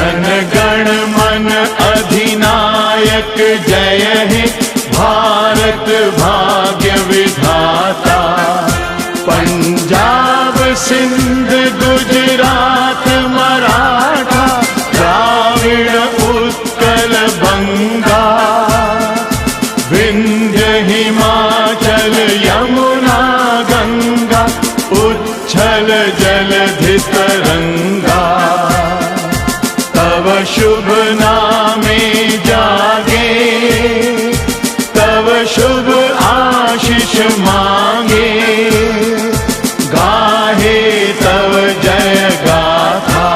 जन गण मन अधिनायक जय हे भारत भाग्य विधाता। पंजाब सिंध गुजरात मराठा द्राविड़ उत्कल बंगा, विंध्य हिमाचल यमुना गंगा उच्छल जलधि तरंगा। तव शुभ नामे जागे, तव शुभ आशीष मांगे, गाहे तव जय गाथा।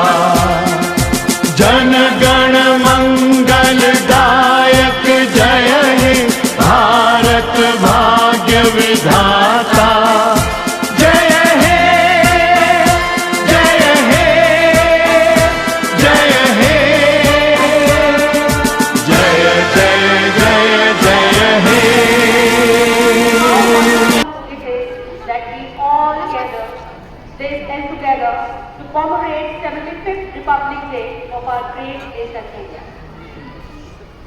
जन गण मंगल दायक जय हे भारत भाग्य विधाता। जय हे जय हे जय हे जय जय जय जय हे। It is that we all gather together to commemorate 75th Republic Day of our great nation India.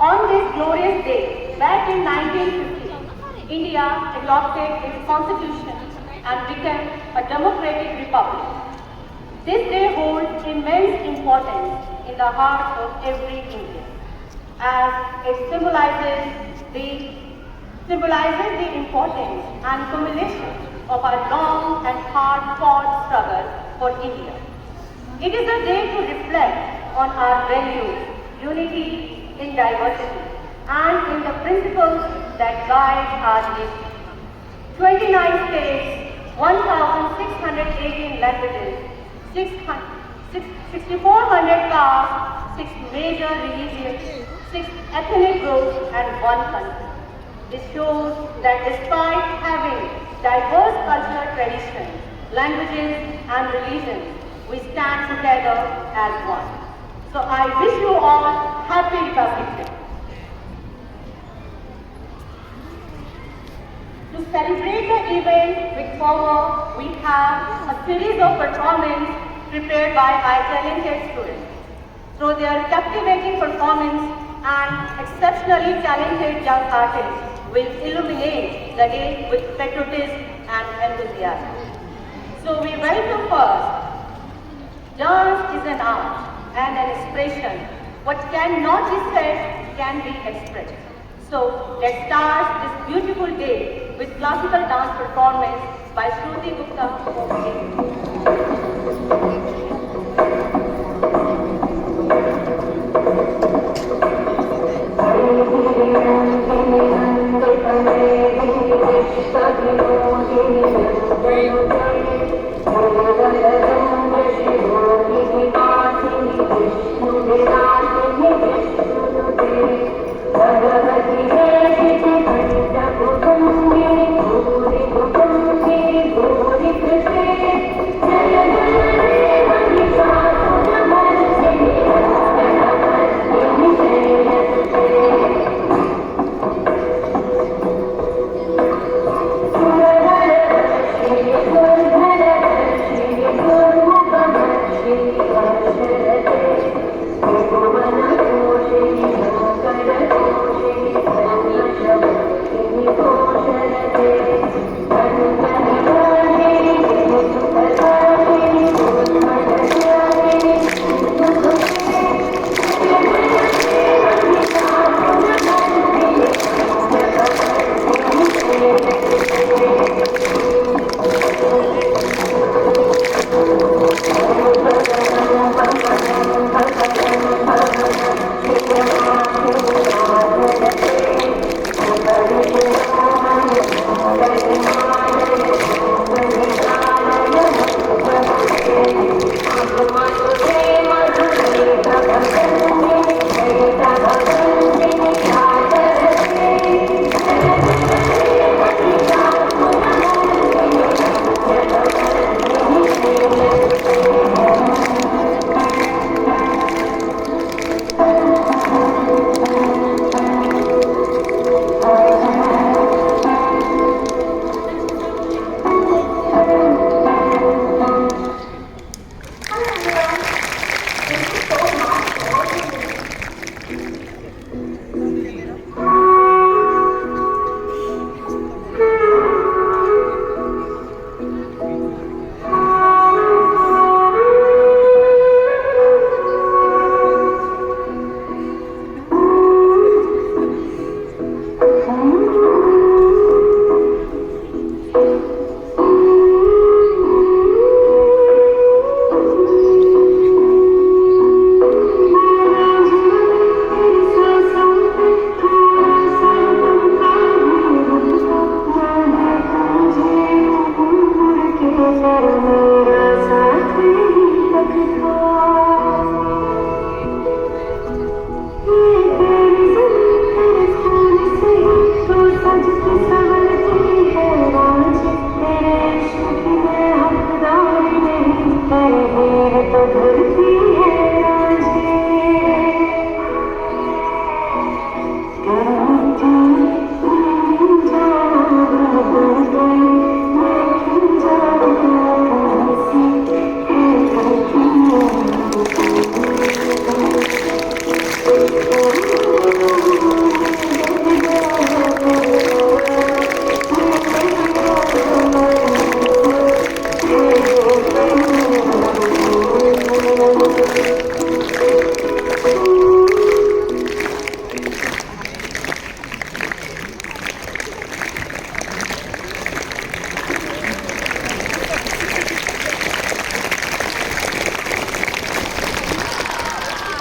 On this glorious day, back in 1950, India adopted its constitution and became a democratic republic. This day holds immense importance in the heart of every Indian, as it symbolizes the importance and culmination of our long and hard-fought struggle for India. It is a day to reflect on our values, unity in diversity, and in the principles that guide our nation. 29 states, 1,618 languages, 6,400 castes, 6 major religions, 6 ethnic groups, and 1 country. This shows that despite having diverse cultural traditions, languages, and religions, we stand together as one. So I wish you all Happy Republic Day. To celebrate the event with fervor, we have a series of performances prepared by our talented students. Through their captivating performance and exceptionally talented young artists will illuminate the day with patriotism and enthusiasm. So we welcome first. Dance is an art and an expression. What cannot be said can be expressed. So let's start this beautiful day with classical dance performance by Shruti Gupta of Thank you.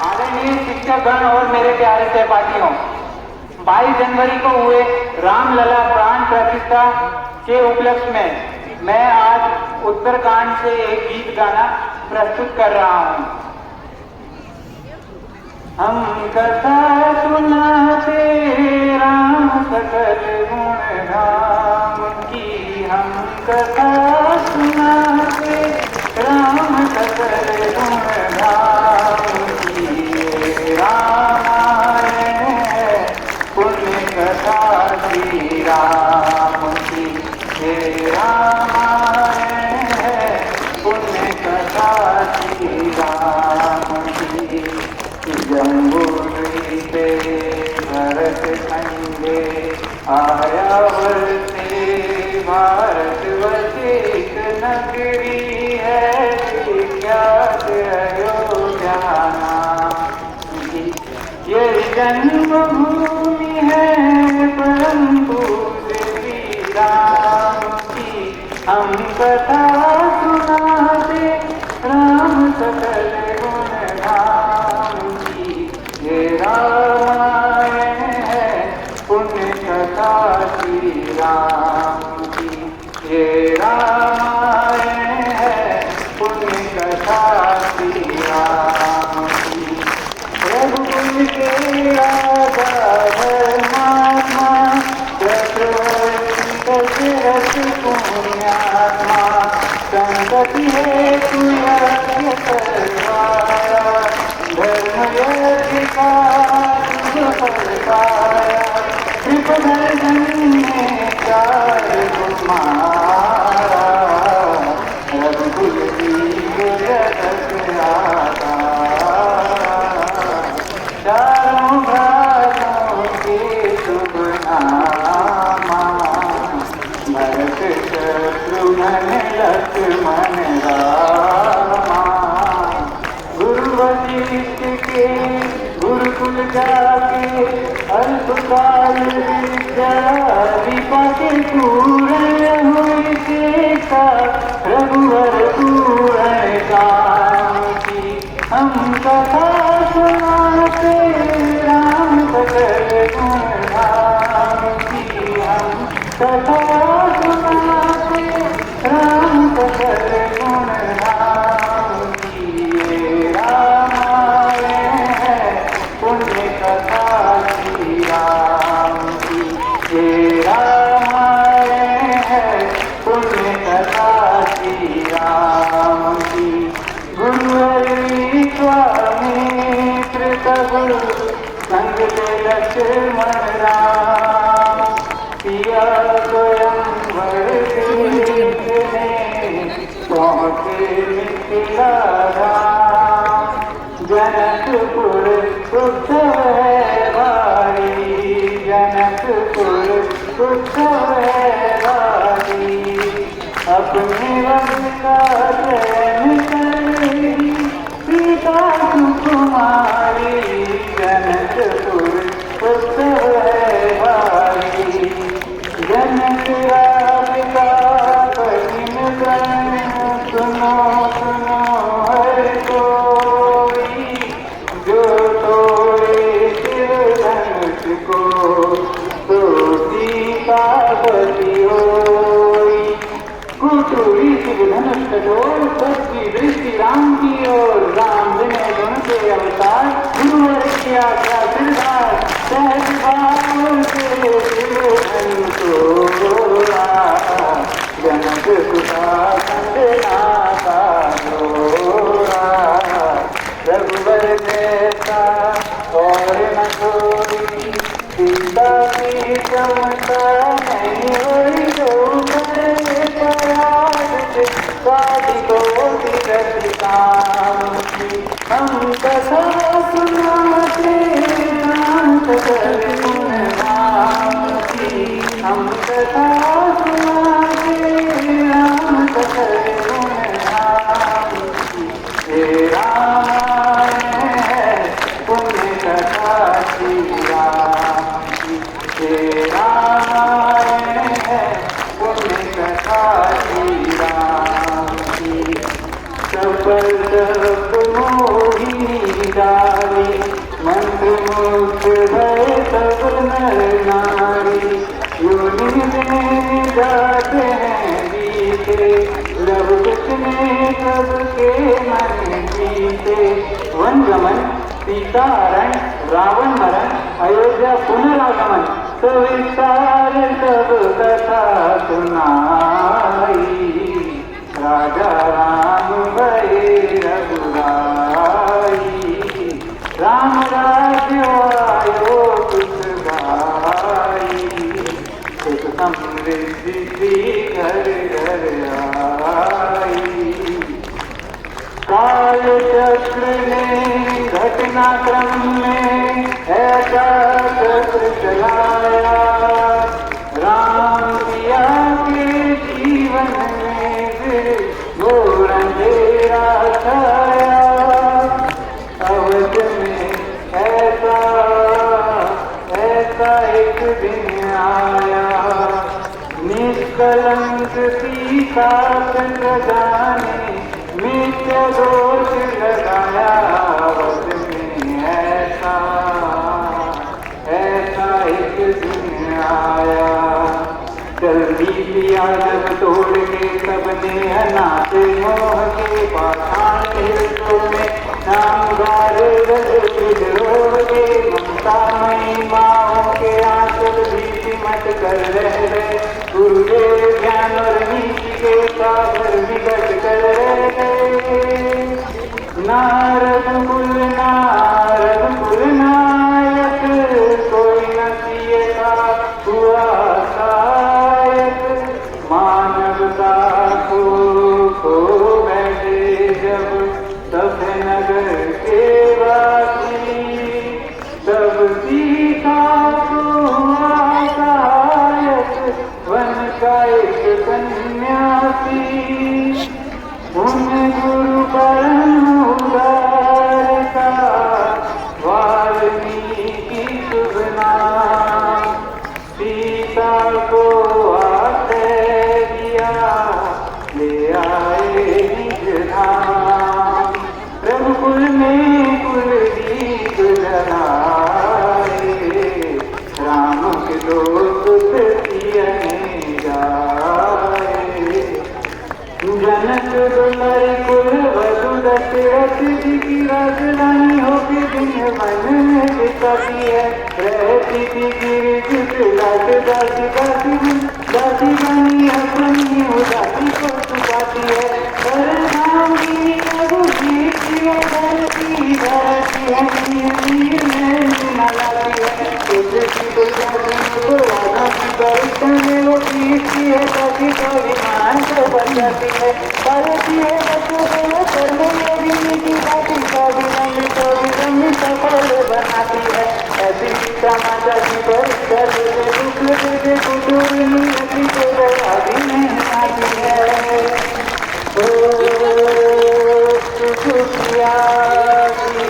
आदरणीय शिक्षकगण और मेरे प्यारे सहपाठियों, 22 जनवरी को हुए रामलला प्राण प्रतिष्ठा के उपलक्ष्य में मैं आज उत्तरकांड से एक गीत गाना प्रस्तुत कर रहा हूँ। हम कथा सुनाते राम सकल गुण धाम की, हम कथा सुनाते राम सकल गुण धाम की। रामायण है पुण्य कथा श्री राम की, हे रामायण है पुण्य कथा श्री राम की। जम्बूरी पे भरत संगे आया वर्ते, भारत वशिष्ठ नगरी है विख्यात अयोध्या की। ये जन्मभूमि है परम पूज्य श्री राम की। हम कथा सुनाते राम सकल गुण धाम की। ये रामायण है पुण्य कथा श्री राम की। ये रामायण है पुण्य कथा श्री राम की। रघुकुल के राजा धर्मात्मा, चक्रवर्ती दशरथ पुण्यात्मा, संतति हेतु यज्ञ करवाया, धर्म यज्ञ का शुभ फल पाया। कृपदर्शन ने चार कुमारा, रघुकुल की जगत आता। चारों भ्रातों के शुभ नामा, भरत शत्रुघ्न लक्ष्मण रामा। गुरु वशिष्ठ के गुरुकुल जाके अल्पकाल विद्या दीपा के पूर्ण हुई सीता, रघुवर पूर्ण काम की। हम कथा सुनाते राम सकल गुण धाम की। हम कथा सुनाते राम सकल गुण धाम की। ये रामायण है पुण्य कथा श्री राम की। ये रामायण है पुण्य कथा श्री राम की। गुरुवरी स्वामित्र गुरु संग से लक्ष्मण राम, पिया स्वयं देखने पहुँचे मिथिला धाम। जनकपुर उत्सव है भारी, जनकपुर उत्सव है भारी। अपने वंश का चयन करेगी सीता सुकुमारी, जनकपुर उत्सव है भारी। जनक राज का कठिन प्रण सुनो सुनो हर कोई, जो तोड़े शिव धनुष को तो सीतापति होई। कुटुरी शिव धनुष कठोर सबकी दृष्टि राम की ओर, राम विनय गुण के अवतार, गुरुवर की आज्ञा सिरदार। सहज भाव से शिव धनुष तोड़ा, जनक सुता खंडना का जोड़ा। रघुवर जैसा और न कोई, सीता की चमता नहीं हुई जो हम कथा सुनाते राम सकल गुण धाम की। हम कथा सुनाते राम सकल गुण धाम की। हे रामायण है पुण्य कथा श्री राम की। हे रामायण है पुण्य कथा श्री राम की। सफल सीता हरण, रावण मरण, अयोध्या पुनरागमन, सविस्तार सब कथा सुनाई। राजा राम भये रघुराई, राम राज्य आयो सुखदाई, सुख समृद्धि सी घर घर आई। काल चक्र ने घटनाक्रम में ऐसा चक्र चलाया, राम पिया के जीवन में फिर घोर अंधेरा छाया। अवध में ऐसा एक दिन आया, निष्कलंक सीता चंद्रदा ने नित्य दोष लगाया। अवध में ऐसा एक दिन आया, जल्दी लिया जब तोड़ के सबने अनाथ मोह के पाषाण हिर्दों में नाम गारे विद्रोह के। ममता मई माओ के आंचल भी सिमट कर रह गए, गुरुदेव ज्ञान और नीति के सागर विकट कर रह गए। नारद कुल नायक कोई न किए का हुआ सहायक, मानवता को बैठे जब सब नगर के वासी, तब सीता को हुआ सहायक वन का एक सन्यासी। उन गुरु परम उदारता वाल्मीकि शुभ नाम, सीता को आश्रय दिया ले आए निज धाम। रघुकुल में कुलदीप जलाए, राम के दोस्त सियने जाए। जनक दुलारी कुल वधु दशरथ जी की राजधानी होगी दिन वन में बिताती है, रहती थी गिरगिट लाट दासी दासी बनी अपनी उदासी को छुपाती है। पर नाम की प्रभु जी की धरती धरती है, वीर में लाती है। तुलसी तुलसी को राधा की दर्शन में वो पीती है, कभी कभी मान को बचाती है। करती है बच्चों को कर्म योगिनी की बाती, कभी रंग सफल बनाती है। ऐसी सीता माता की परीक्षा देते दुख देते कुटुर नियति को अभी नहीं आती है। सुखिया की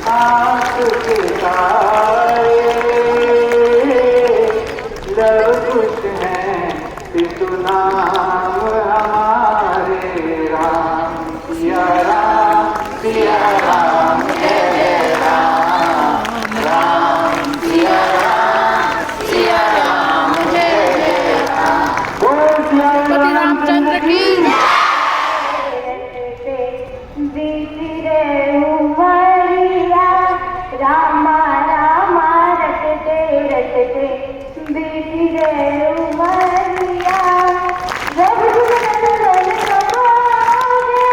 आंख के तारे लव कुछ है पितु नाम हमारे। राम सिया राम जय राम, राम सिया राम जय राम। बोल सिया रामचंद्र की। रामा रामा रटते रटते बीती रे उमरिया। रघुनंदन कबोगे,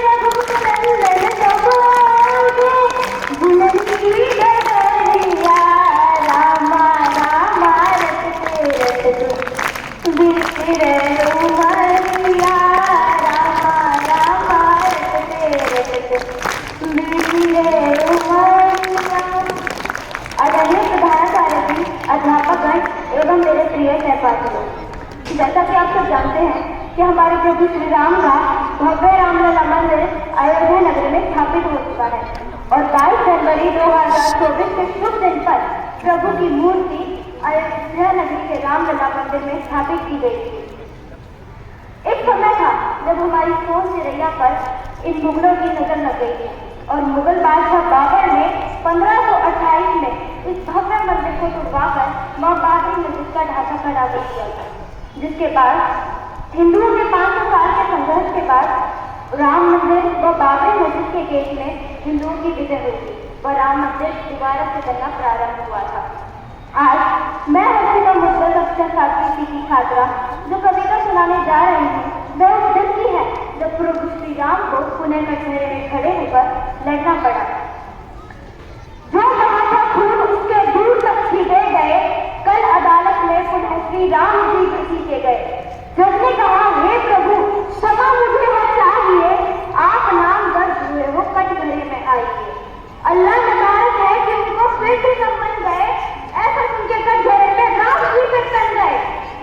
रघुनंदन कबोगे, बुलंदी डगरिया। रामा रामा रटते रटते बीती रे उमरिया। रामा रामा रटते रटते बीती रे उमरिया। आदरणीय प्रधानाचार्य जी, अध्यापकगण एवं मेरे प्रिय सहपाठियों, जैसा कि आप सब जानते हैं कि हमारे प्रभु श्री राम का भव्य रामलला मंदिर अयोध्या नगर में स्थापित हो चुका है और 22 जनवरी 2024 के शुभ दिन पर प्रभु की मूर्ति अयोध्या नगरी के रामलला मंदिर में स्थापित की गई थी। एक समय था जब हमारी सोन चिरैया पर इन मुगलों की नजर लग गई थी और मुगल बादशाह बाबर ने 1528 में इस भव्य मंदिर को तुड़वाकर मां बाबरी मस्जिद का ढांचा खड़ा कर दिया था, जिसके बाद हिंदुओं के 500 साल के संघर्ष के बाद राम मंदिर व बाबरी मस्जिद के गेट में हिंदुओं की विजय हुई थी। व राम मंदिर दोबारा से बनना प्रारंभ हुआ था। आज मैं हर्षिता मुद्गल कक्षा छात्री की छात्रा जो कविता सुनाने जा रही हूँ, वह उस दिन की है जब प्रभु श्री राम को पुनः कटघरे में खड़े होकर लड़ना पड़ा। जो कहा था खून उसके दूर तक खींचे गए, कल अदालत में पुनः श्री राम जी को खींचे गए। जज ने कहा, हे प्रभु क्षमा मुझे है चाहिए, आप नाम दर्ज हुए हो कटघरे में आइए। अल्लाह नकारत है कि उनको फिर से संबंध गए। ऐसा सुनके कटघरे में राम जी पे तन गए।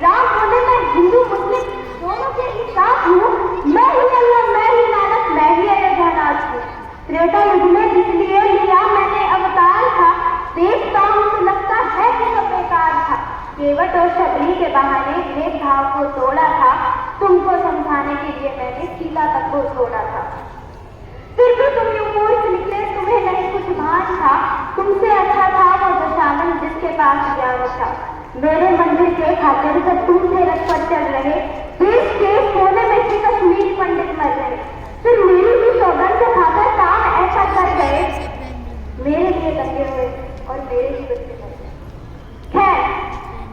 राम बोले, मैं हिंदू मुस्लिम दोनों के ही साथ हूँ, मैं ही अल्लाह, मैं ही नानक, मैं ही अयोध्यानाथ हूँ। त्रेता युग में जिसलिए लिया मैंने अवतार था, देखता हूँ तो लगता है कि सब बेकार था। केवट और शबरी के बहाने भेदभाव को तोड़ा था, तुमको समझाने के लिए मैंने सीता तक को छोड़ा था। फिर भी तुम यूं मूर्ख निकले, तुम्हें नहीं कुछ भान था। तुमसे अच्छा था वो दशानन जिसके पास ज्ञान था। मेरे मंदिर के खातिर जब तुम थे रथ पर चल रहे, देश के कोने में से कश्मीरी पंडित मर रहे। फिर मेरी भी सौगंध से खाकर काम ऐसा कर गए, मेरे लिए दंगे हुए और मेरे ही बच्चे मर गए। खैर,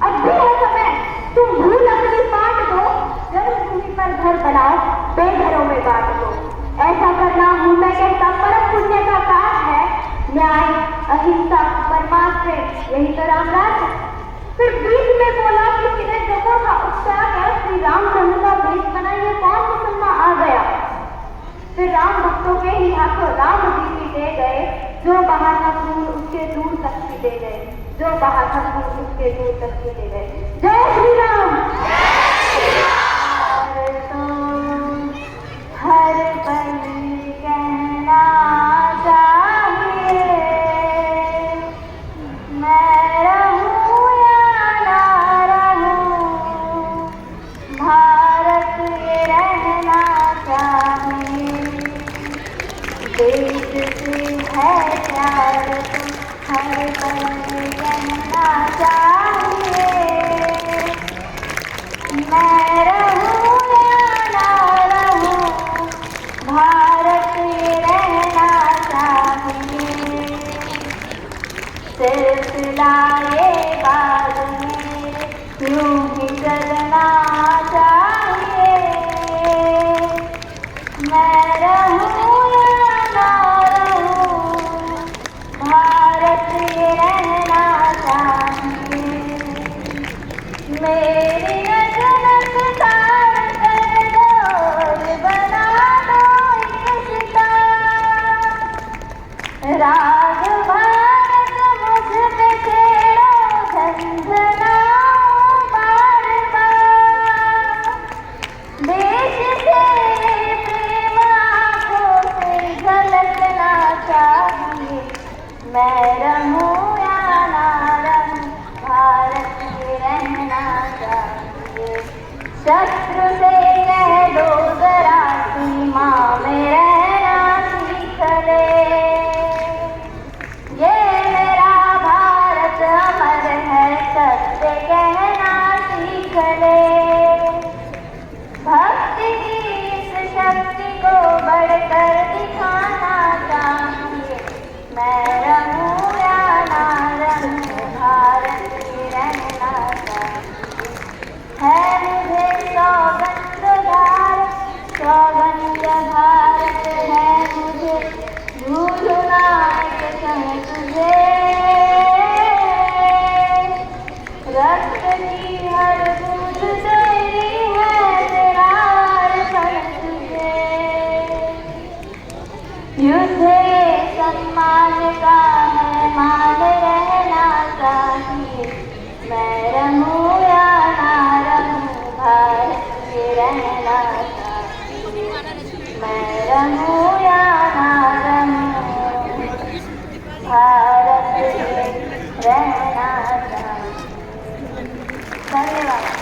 अब भी है समय, तुम भूल अपनी बात दो, जन्मभूमि पर घर बनाओ, बेघरों में बांट दो। ऐसा करना हूं मैं कहता परम पुण्य का काम है। न्याय, अहिंसा, परमात्मा, यही तो रामराज है। फिर बीच में बोला कि मेरे जगह का उत्साह क्या, श्री रामचंद्र का भेष बनाइए, कौन मुसलमान आ गया। फिर राम भक्तों के ही हाथों राम जी भी दे गए, जो बहा था खून उसके दूर तक भी दे गए, जो बहा था खून उसके दूर तक भी दे गए। जय श्री राम। हर पल कहना चाहिए, मैं रहूं या ना रहूं, भारत ये रहना चाहिए। देश से है प्यार तुम हर पल कहना चाहिए, मैं रहूं या ना रहूं, भारत ये रहना चाहिए। सिलसिला ये बात मेरे यूं ही चलना चाहिए, मैं रहूं या ना रहूं, भारत ये रहना चाहिए। मेरी अजनक तार कर डोर बना दो रिश्ता, राग भारत मुझ पे छेड़ो झंझनाओ बार बार। देश से प्रेम आंखों से झलकना चाहिए, मैं रहूं या ना रहूं, भारत ये रहना चाहिए। शत्रु से कह दो जरा सीमा में रहना सीख ले, ये मेरा भारत अमर है, सत्य कहना सीख ले। भक्ति की इस शक्ति को बढ़कर दिखाना चाहिए, मैं रहूं या ना रहूं, भारत ये रहना चाहिए। है मुझे सौगंध भारत, सौगंध भारत है मुझे, भूलना एक क्षण तुझे। रक्त की हर बूंद तेरी है, तेरा अर्पण तुझे। युद्ध सम्मान का है, मान रहना चाहिए, मैं रहूं या ना रहूं, भारत ये रहना चाहिए, मैं रहूं या ना रहूं, भारत ये रहना चाहिए। धन्यवाद।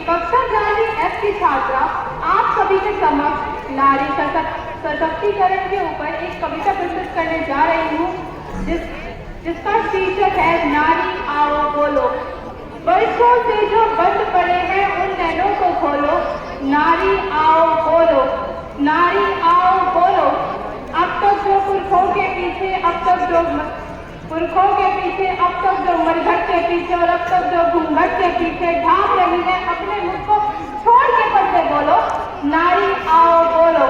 कक्षा 11वीं F की छात्रा आप सभी के समक्ष नारी सशक्तिकरण के ऊपर एक कविता प्रस्तुत करने जा रही हूँ, जिसका शीर्षक है नारी आओ बोलो। वर्षों से जो बंद पड़े हैं उन नैनों को खोलो, नारी आओ बोलो, नारी आओ बोलो। अब तक जो पुरखों के पीछे, अब तक जो मरघट के पीछे और अब तक जो घूंघट के पीछे ढांप रही है, अपने मुख को छोड़ के पढ़ते बोलो, नारी आओ बोलो,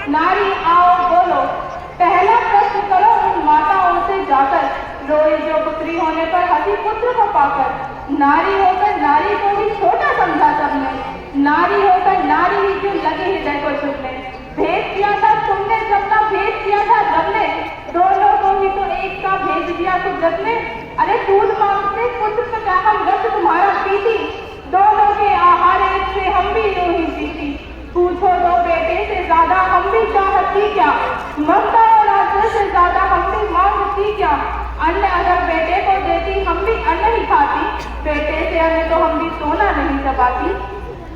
नारी आओ बोलो। पहला प्रश्न करो उन माताओं से जाकर, रोई जो पुत्री होने पर हंसी पुत्र को पाकर। नारी होकर नारी को ही छोटा समझा सबने, नारी होकर नारी ही क्यों लगे हृदय को चुभने। भेज दिया था तुमने सबका, भेज दिया था रब ने, दोनों को ही तो एक सा भेज दिया कुदरत ने। अरे दूध मांगते पुत्र का चाहम रक्त तुम्हारा पीती, दोनों के आहार एक से हम भी यूं ही जीती। पूछो दो बेटे से ज्यादा हम भी चाहती क्या, ममता और आदर से ज्यादा हम भी मांगती क्या। अन्न अगर बेटे को देती हम भी अन्न ही खाती, बेटे से अन्न तो हम भी सोना नहीं चबाती।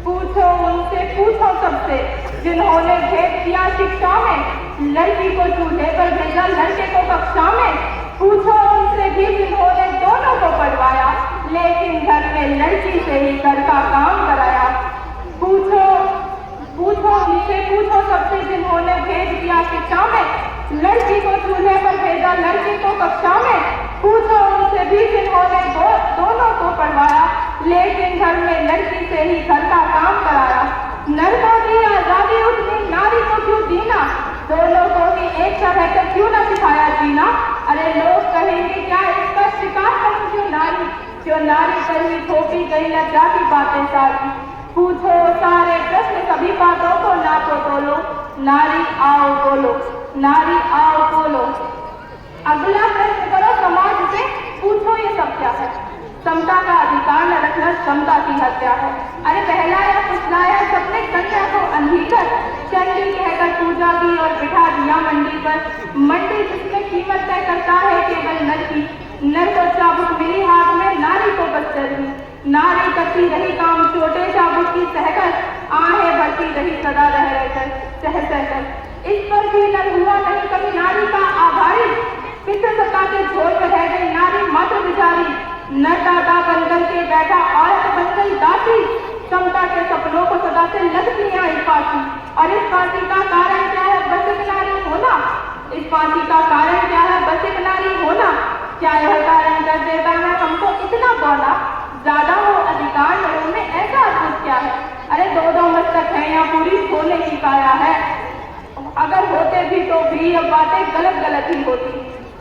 पूछो उनसे, पूछो सबसे जिन्होंने भेद दिया शिक्षा में, लड़की को चूल्हे पर भेजा लड़के को कक्षा में। पूछो उनसे भी जिन्होंने दोनों को पढ़वाया, लेकिन घर में लड़की से ही घर का काम कराया। पूछो उनसे, पूछो सबसे जिन्होंने भेज दिया शिक्षा में, लड़की को चूल्हे पर भेजा लड़के को कक्षा में। पूछो उनसे भी जिन्होंने दोनों को पढ़वाया, लेकिन घर में लड़की से ही घर का काम कराया। नर को दी आजादी उतनी, नारी को क्यों दीना, दोनों को ही एक सा रहकर क्यों न सिखाया जीना। अरे लोग कहेंगे क्या इसका शिकार करूं क्यों नारी पर ही थोपी गई लज्जा की बातें सारी। पूछो सारे प्रश्न सभी बातों को ना तो बोलो, नारी आओ बोलो, नारी आओ बोलो। अगला प्रश्न करो समाज से, पूछो ये सब क्या है। समता का अधिकार न रखना समता की हत्या है। अरे बहलाया फुसलाया सबने कन्या को अंधीकर, चंडी कहकर पूजा की और बिठा दिया मंडी पर। मंडी जिसमें कीमत तय करता है केवल नर की, नर को चाबुक मिली हाथ में, नारी को बस्तर हुई। नारी करती रही काम छोटे चाबुक की सहकर, आहें भरती रही सदा रह रहकर सहकर। इस पर भी नर हुआ नहीं कभी नारी का आभारी, पितृसत्ता के झोल में रह गई नारी मात्र बिचारी। नर दादा बनकर के बैठा औरत बन गई दासी, समता के सपनों को सदा से लगती आई फांसी। और इस फांसी का कारण क्या है, बस एक नारी होना। इस फांसी का कारण क्या है, बस एक नारी होना। क्या यह कारण कर देता है हमको इतना बौना, ज्यादा हो अधिकार लोगों में ऐसा अद्भुत क्या है। अरे दो मस्तक है या पूरी सोने की काया है, अगर होते भी तो भी अब बातें गलत गलत ही होती।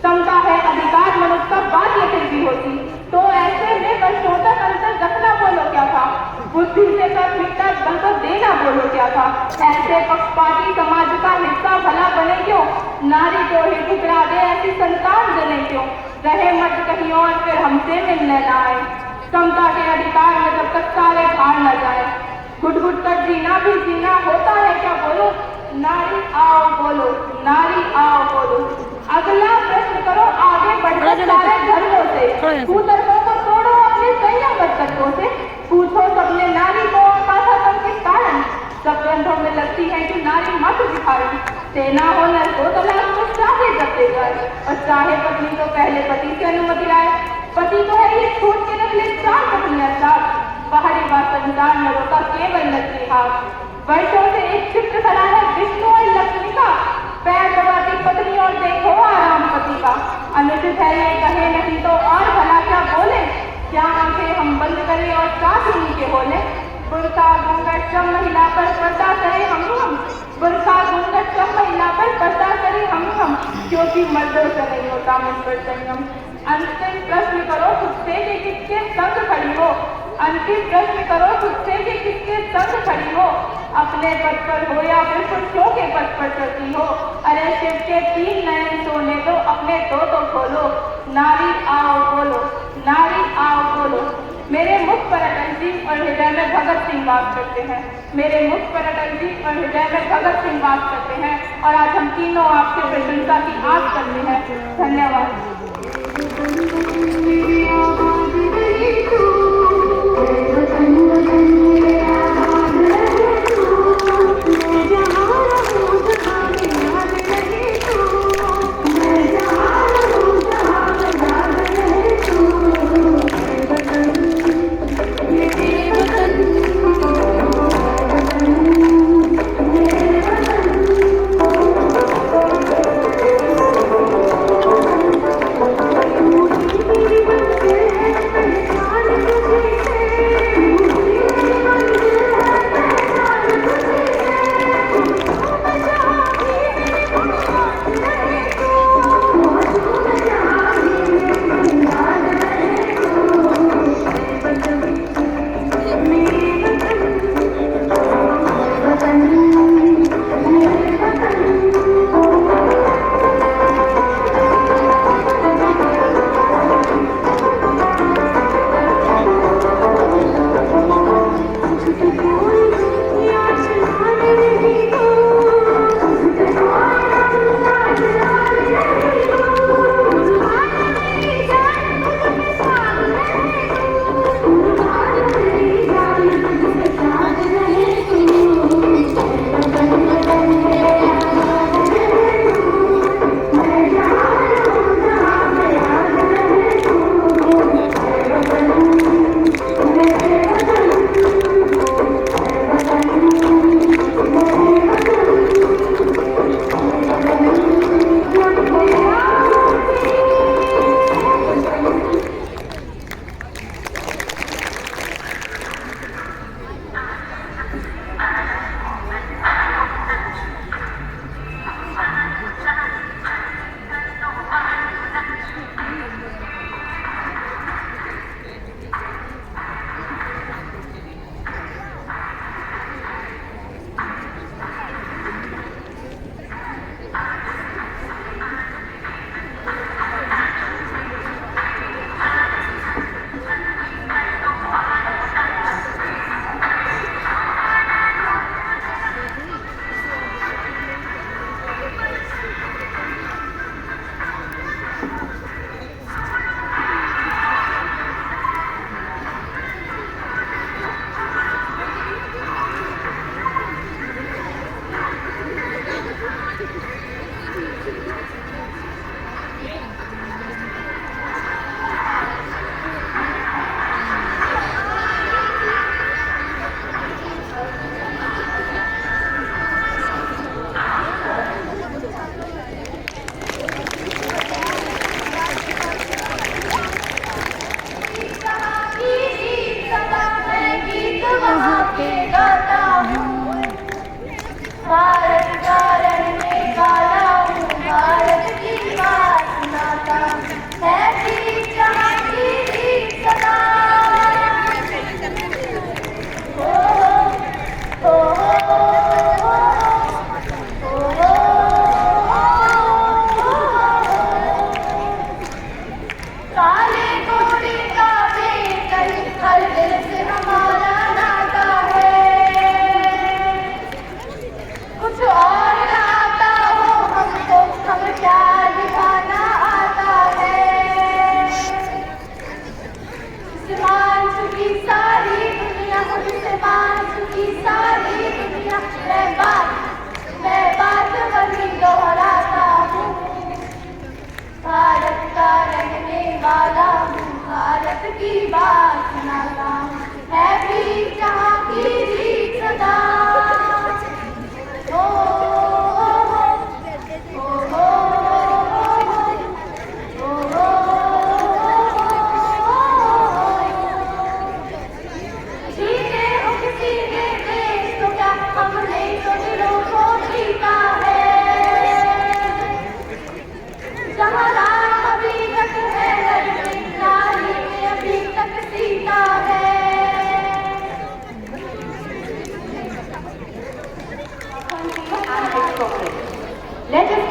समता है अधिकार मनुष्य का, बात ये फिर भी होती। तो ऐसे में वर्षों तक अंतर रखना बोलो क्या था, बुद्धि से प्राथमिकता बल को देना बोलो क्या था। ऐसे पक्षपाती समाज का हिस्सा भला बने क्यों, नारी को ही ठुकरा दे ऐसी संतान जने क्यों। रहे मत कहीं और फिर हमसे मिलने न आए, समता के अधिकार में जब तक सारे भार न जाए। घुट घुट कर जीना भी जीना होता है क्या बोलो, नारी आओ बोलो, नारी आओ बोलो। अगला प्रश्न करो आगे बढ़कर सारे धर्मों से, कुतर्कों को तोड़ो अपने संयम बरतकों से। पूछो सबने नारी को आकाशा तक किस कारण, सब ग्रंथों में लगती है कि नारी मात्र भिखारी। सेना हो नर को तलाक को चाहे जब दे जाए, और चाहे पत्नी तो पहले पति से अनुमति लाए। पति को है ये छोड़ के रख ले 4 पत्नियां साथ, बाहरी बात संसार न रोका केवल लगती हाथ। वर्षों से एक चित्र खड़ा है विष्णु और लक्ष्मी का, पैर दबाती पत्नी और देखो आराम पति का। अनुचित है ये कहे नहीं तो और भला क्या बोले, क्या आंखें हम बंद करें और साथ ही के बोले। बुरखा घूंघट सब महिला पर पर्दा करे हम, बुरखा घूंघट सब महिला पर पर्दा करे हम, क्योंकि मर्दों से नहीं होता मुझ पर संयम। अंतिम प्रश्न करो खुदसे कि किसके संग खड़ी हो, अंतिम प्रश्न करो खुदसे कि किसके संग खड़ी हो। अपने पद पर हो या फिर खुशियों के पद पर चलती हो। अरे शिव के 3 नयन सोने दो, अपने 2 तो खोलो, नारी आओ बोलो, नारी आओ बोलो। मेरे मुख पर अटल जी और हृदय में भगत सिंह वास करते हैं, मेरे मुख पर अटल जी और हृदय में भगत सिंह वास करते हैं। और आज हम तीनों आपसे प्रशंसा की आस करते हैं। धन्यवाद। Thank you.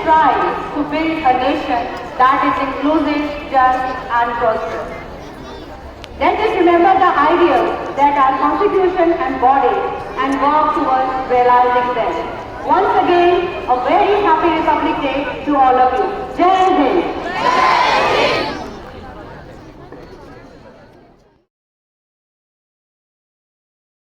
strive to build a nation that is inclusive, just and prosperous. Let us remember the ideals that our Constitution embodies and work towards realizing them. Once again, a very happy Republic Day to all of you.